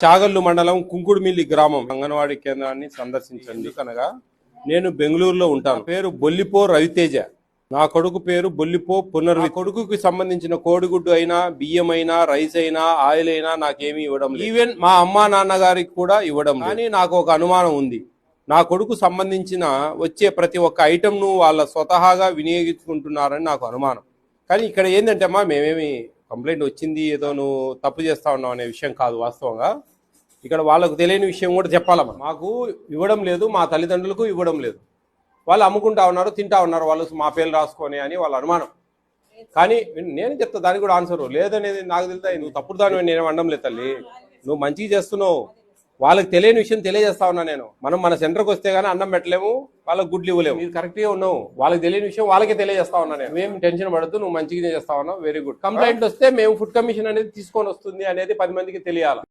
చాగల్లు మండలం కుంకుడుమిల్లి గ్రామం అంగన్వాడీ కేంద్రాన్ని సందర్శించండి. కనుక నేను బెంగళూరులో ఉంటాను. పేరు బొల్లిపో రవితేజ. నా కొడుకు పేరు బొల్లిపో పునర్వి. కొడుకుకి సంబంధించిన కోడిగుడ్డు అయినా, బియ్యం అయినా, రైస్ అయినా, ఆయిల్ అయినా నాకేమీ ఇవ్వడం లేదు. ఈవెన్ మా అమ్మా నాన్నగారికి కూడా ఇవ్వడం లేదు. కానీ నాకు ఒక అనుమానం ఉంది. నా కొడుకు సంబంధించిన వచ్చే ప్రతి ఒక్క ఐటెంను వాళ్ళ స్వతహాగా వినియోగించుకుంటున్నారని నాకు అనుమానం. కానీ ఇక్కడ ఏంటంటే అమ్మా, మేమేమి కంప్లైంట్ వచ్చింది ఏదో నువ్వు తప్పు చేస్తా ఉన్నావు అనే విషయం కాదు. వాస్తవంగా ఇక్కడ వాళ్ళకు తెలియని విషయం కూడా చెప్పాలమ్మా. మాకు ఇవ్వడం లేదు, మా తల్లిదండ్రులకు ఇవ్వడం లేదు. వాళ్ళు అమ్ముకుంటా ఉన్నారు, తింటా ఉన్నారు, వాళ్ళు మా పేర్లు రాసుకొని అని వాళ్ళ అనుమానం. కానీ నేను చెప్తా, దానికి కూడా ఆన్సర్ లేదనేది నాకు తెలుసా. నువ్వు తప్పుడు దాని నేను అనడం లేదు తల్లి, నువ్వు మంచిగా చేస్తున్నావు. వాళ్ళకి తెలియని విషయం తెలియజేస్తా ఉన్నా నేను. మనం మన సెంటర్కి వస్తే గానీ అన్నం పెట్టలేము, వాళ్ళకి గుడ్లు ఇవ్వలేము. మీరు కరెక్ట్గా ఉన్నావు. వాళ్ళకి తెలియని విషయం వాళ్ళకే తెలియజేస్తా ఉన్నా నేను. మేము టెన్షన్ పడద్దు, నువ్వు మంచిగా చేస్తా ఉన్నావు, వెరీ గుడ్. కంప్లైంట్ వస్తే మేము ఫుడ్ కమిషన్ అనేది తీసుకొని వస్తుంది అనేది 10 మందికి తెలియాలి.